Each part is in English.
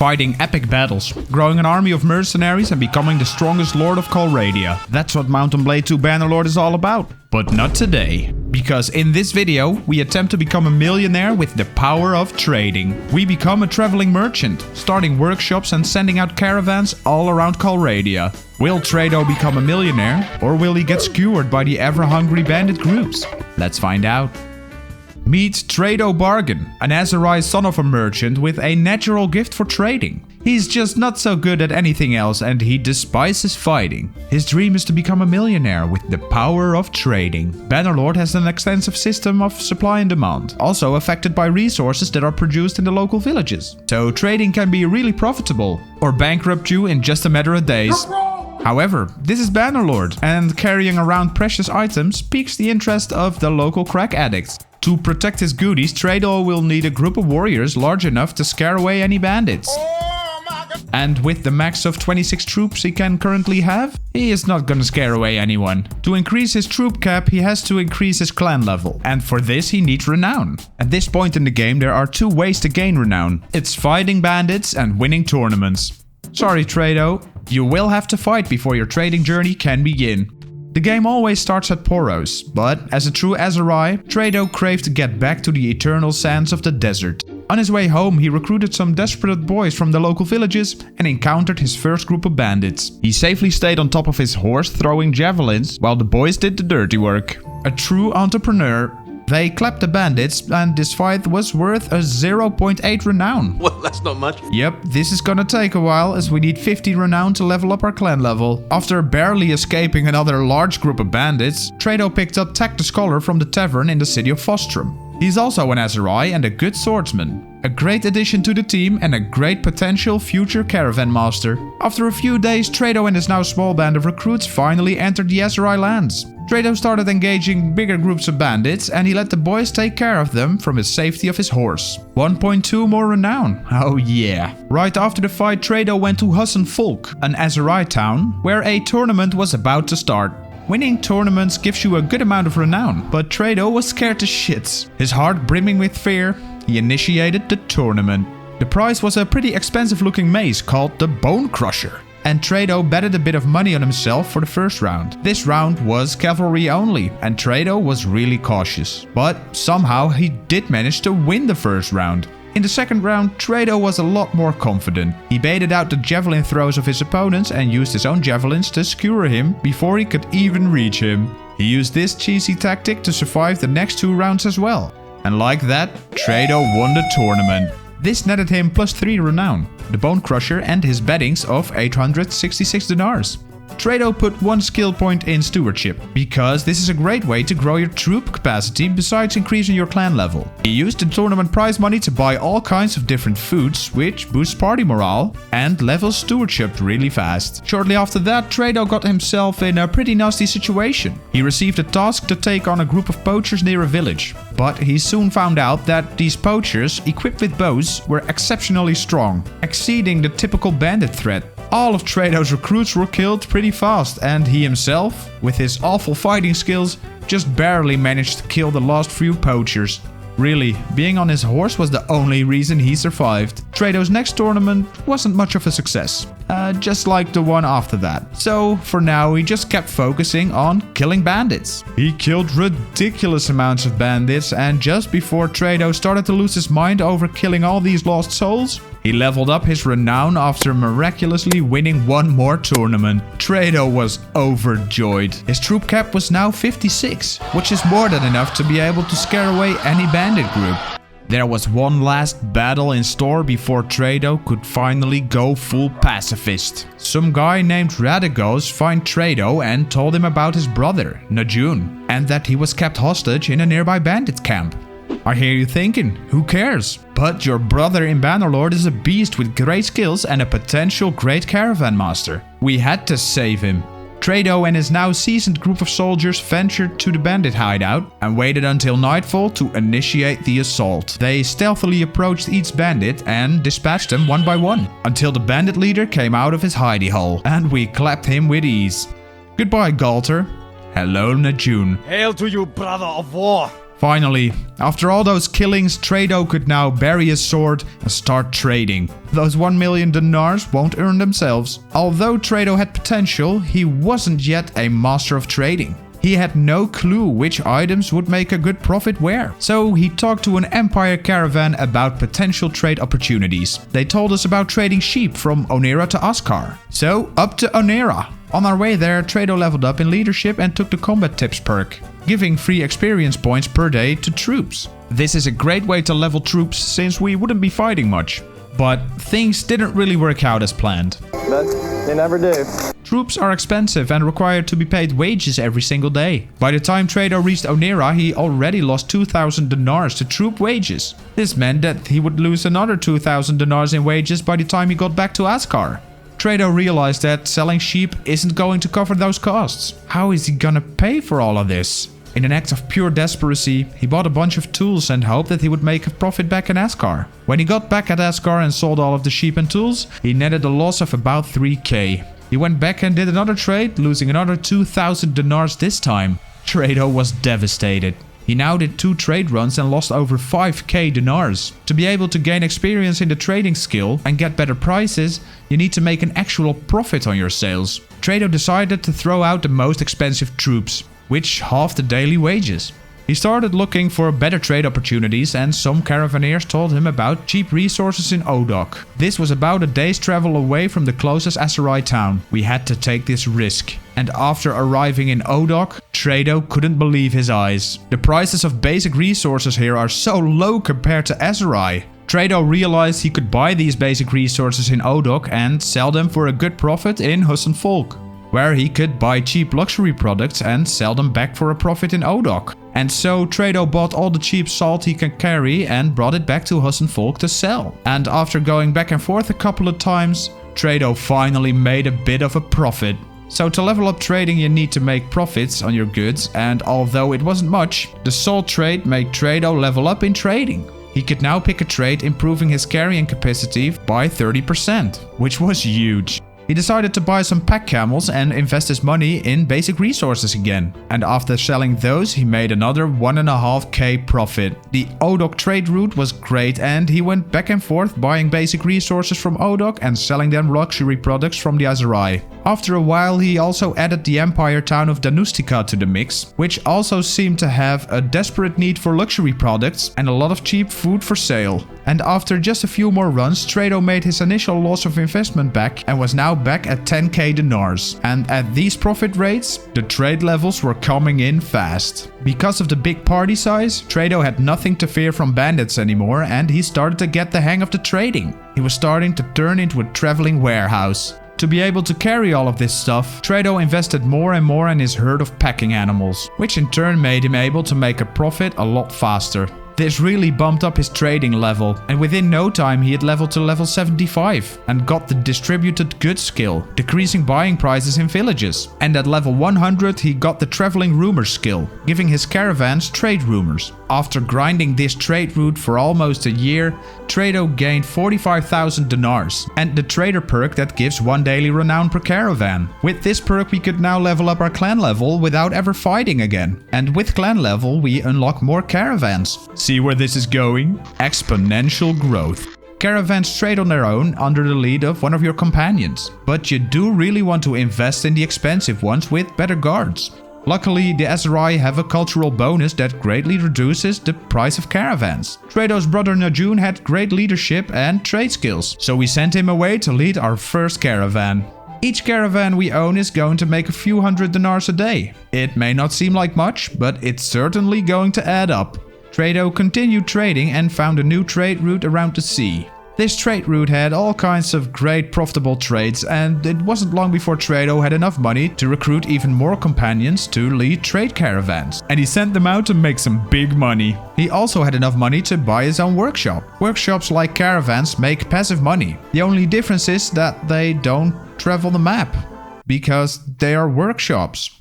fighting epic battles, growing an army of mercenaries and becoming the strongest lord of Calradia. That's what Mount & Blade 2 Bannerlord is all about. But not today. Because in this video, we attempt to become a millionaire with the power of trading. We become a traveling merchant, starting workshops and sending out caravans all around Calradia. Will Trado become a millionaire, or will he get skewered by the ever-hungry bandit groups? Let's find out. Meet Trado Bargain, an Azerai son of a merchant with a natural gift for trading. He's just not so good at anything else and he despises fighting. His dream is to become a millionaire with the power of trading. Bannerlord has an extensive system of supply and demand, also affected by resources that are produced in the local villages. So trading can be really profitable, or bankrupt you in just a matter of days. However, this is Bannerlord, and carrying around precious items piques the interest of the local crack addicts. To protect his goodies, Trado will need a group of warriors large enough to scare away any bandits. And with the max of 26 troops he can currently have, he is not gonna scare away anyone. To increase his troop cap, he has to increase his clan level, and for this he needs renown. At this point in the game there are two ways to gain renown. It's fighting bandits and winning tournaments. Sorry Trado, you will have to fight before your trading journey can begin. The game always starts at Poros, but as a true Azerai, Trado craved to get back to the eternal sands of the desert. On his way home, he recruited some desperate boys from the local villages and encountered his first group of bandits. He safely stayed on top of his horse throwing javelins, while the boys did the dirty work. A true entrepreneur. They clapped the bandits, and this fight was worth a 0.8 renown. Well, that's not much. Yep, this is gonna take a while, as we need 50 renown to level up our clan level. After barely escaping another large group of bandits, Trado picked up Tak the Scholar from the tavern in the city of Fostrom. He's also an Azerai and a good swordsman. A great addition to the team and a great potential future caravan master. After a few days, Trado and his now small band of recruits finally entered the Azerai lands. Trado started engaging bigger groups of bandits and he let the boys take care of them from the safety of his horse. 1.2 more renown. Oh yeah. Right after the fight, Trado went to Hassan Folk, an Azerai town, where a tournament was about to start. Winning tournaments gives you a good amount of renown, but Trado was scared to shits. His heart brimming with fear, he initiated the tournament. The prize was a pretty expensive looking mace called the Bone Crusher. And Trado betted a bit of money on himself for the first round. This round was cavalry only, and Trado was really cautious. But somehow he did manage to win the first round. In the second round, Trado was a lot more confident. He baited out the javelin throws of his opponents and used his own javelins to skewer him before he could even reach him. He used this cheesy tactic to survive the next two rounds as well. And like that, Trado won the tournament. This netted him plus 3 renown, the Bone Crusher and his beddings of 866 dinars. Trado put 1 skill point in stewardship, because this is a great way to grow your troop capacity besides increasing your clan level. He used the tournament prize money to buy all kinds of different foods, which boosts party morale and levels stewardship really fast. Shortly after that, Trado got himself in a pretty nasty situation. He received a task to take on a group of poachers near a village, but he soon found out that these poachers, equipped with bows, were exceptionally strong, exceeding the typical bandit threat. All of Trado's recruits were killed pretty fast, and he himself, with his awful fighting skills, just barely managed to kill the last few poachers. Really, being on his horse was the only reason he survived. Trado's next tournament wasn't much of a success, just like the one after that. So, for now, he just kept focusing on killing bandits. He killed ridiculous amounts of bandits, and just before Trado started to lose his mind over killing all these lost souls, he leveled up his renown after miraculously winning one more tournament. Trado was overjoyed. His troop cap was now 56, which is more than enough to be able to scare away any bandit group. There was one last battle in store before Trado could finally go full pacifist. Some guy named Radagos found Trado and told him about his brother, Najun, and that he was kept hostage in a nearby bandit camp. I hear you thinking, who cares? But your brother in Bannerlord is a beast with great skills and a potential great caravan master. We had to save him. Trado and his now seasoned group of soldiers ventured to the bandit hideout and waited until nightfall to initiate the assault. They stealthily approached each bandit and dispatched them one by one, until the bandit leader came out of his hidey hole, and we clapped him with ease. Goodbye, Galter. Hello, Najun. Hail to you, brother of war! Finally, after all those killings, Trado could now bury his sword and start trading. Those 1 million dinars won't earn themselves. Although Trado had potential, he wasn't yet a master of trading. He had no clue which items would make a good profit where. So he talked to an Empire caravan about potential trade opportunities. They told us about trading sheep from Onera to Askar. So up to Onera. On our way there, Trado leveled up in leadership and took the combat tips perk, giving free experience points per day to troops. This is a great way to level troops since we wouldn't be fighting much. But things didn't really work out as planned. But they never do. Troops are expensive and required to be paid wages every single day. By the time Trado reached Onera, he already lost 2,000 dinars to troop wages. This meant that he would lose another 2,000 dinars in wages by the time he got back to Askar. Trado realized that selling sheep isn't going to cover those costs. How is he gonna pay for all of this? In an act of pure desperation, he bought a bunch of tools and hoped that he would make a profit back in Askar. When he got back at Askar and sold all of the sheep and tools, he netted a loss of about 3k. He went back and did another trade, losing another 2,000 dinars this time. Trado was devastated. He now did 2 trade runs and lost over 5k dinars. To be able to gain experience in the trading skill and get better prices, you need to make an actual profit on your sales. Trado decided to throw out the most expensive troops, which halved the daily wages. He started looking for better trade opportunities and some caravaneers told him about cheap resources in Odok. This was about a day's travel away from the closest Aserai town. We had to take this risk. And after arriving in Odok, Trado couldn't believe his eyes. The prices of basic resources here are so low compared to Aserai. Trado realized he could buy these basic resources in Odok and sell them for a good profit in Husn Volk, where he could buy cheap luxury products and sell them back for a profit in Odok. And so Trado bought all the cheap salt he could carry and brought it back to Husn Volk to sell. And after going back and forth a couple of times, Trado finally made a bit of a profit. So to level up trading you need to make profits on your goods, and although it wasn't much, the salt trade made Trado level up in trading. He could now pick a trade improving his carrying capacity by 30%, which was huge. He decided to buy some pack camels and invest his money in basic resources again. And after selling those, he made another 1.5k profit. The Odok trade route was great and he went back and forth buying basic resources from Odok and selling them luxury products from the Aserai. After a while, he also added the Empire town of Danustica to the mix, which also seemed to have a desperate need for luxury products and a lot of cheap food for sale. And after just a few more runs, Trado made his initial loss of investment back and was now back at 10k dinars. And at these profit rates, the trade levels were coming in fast. Because of the big party size, Trado had nothing to fear from bandits anymore and he started to get the hang of the trading. He was starting to turn into a traveling warehouse. To be able to carry all of this stuff, Trado invested more and more in his herd of packing animals, which in turn made him able to make a profit a lot faster. This really bumped up his trading level, and within no time he had leveled to level 75 and got the distributed goods skill, decreasing buying prices in villages. And at level 100 he got the traveling rumor skill, giving his caravans trade rumors. After grinding this trade route for almost a year, Trado gained 45,000 dinars and the trader perk that gives 1 daily renown per caravan. With this perk we could now level up our clan level without ever fighting again. And with clan level we unlock more caravans. See where this is going? Exponential growth. Caravans trade on their own under the lead of one of your companions, but you do really want to invest in the expensive ones with better guards. Luckily, the Aserai have a cultural bonus that greatly reduces the price of caravans. Trado's brother Najun had great leadership and trade skills, so we sent him away to lead our first caravan. Each caravan we own is going to make a few hundred dinars a day. It may not seem like much, but it's certainly going to add up. Trado continued trading and found a new trade route around the sea. This trade route had all kinds of great profitable trades, and it wasn't long before Trado had enough money to recruit even more companions to lead trade caravans. And he sent them out to make some big money. He also had enough money to buy his own workshop. Workshops like caravans make passive money. The only difference is that they don't travel the map, because they are workshops.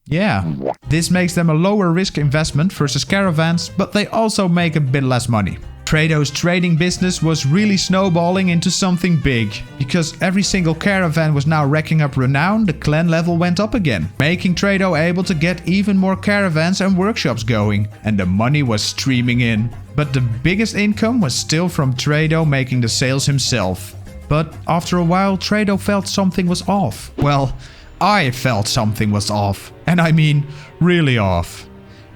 Yeah, this makes them a lower risk investment versus caravans, but they also make a bit less money. Trado's trading business was really snowballing into something big. Because every single caravan was now racking up renown, the clan level went up again, making Trado able to get even more caravans and workshops going, and the money was streaming in. But the biggest income was still from Trado making the sales himself. But after a while, Trado felt something was off. Well, I felt something was off. And I mean, really off.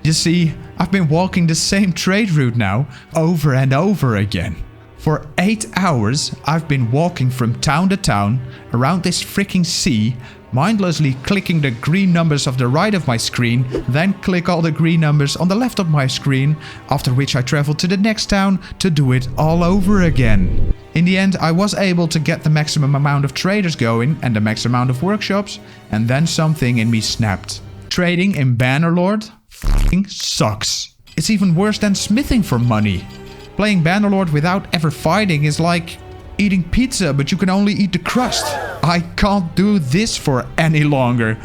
You see, I've been walking the same trade route now, over and over again. For 8 hours, I've been walking from town to town, around this freaking sea, mindlessly clicking the green numbers of the right of my screen, then click all the green numbers on the left of my screen, after which I traveled to the next town to do it all over again. In the end, I was able to get the maximum amount of traders going and the max amount of workshops, and then something in me snapped. Trading in Bannerlord f***ing sucks. It's even worse than smithing for money. Playing Bannerlord without ever fighting is like eating pizza, but you can only eat the crust. I can't do this for any longer.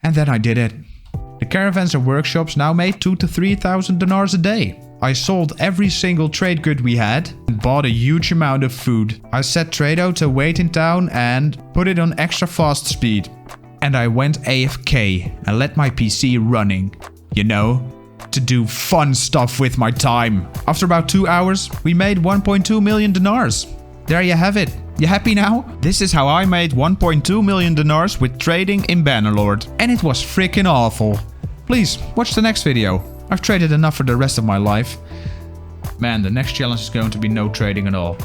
And then I did it. The caravans and workshops now made 2,000 to 3,000 dinars a day. I sold every single trade good we had and bought a huge amount of food. I set Trado to wait in town and put it on extra fast speed. And I went AFK and let my PC running. You know, to do fun stuff with my time. After about 2 hours, we made 1.2 million dinars. There you have it. You happy now? This is how I made 1.2 million dinars with trading in Bannerlord. And it was freaking awful. Please, watch the next video. I've traded enough for the rest of my life. Man, the next challenge is going to be no trading at all.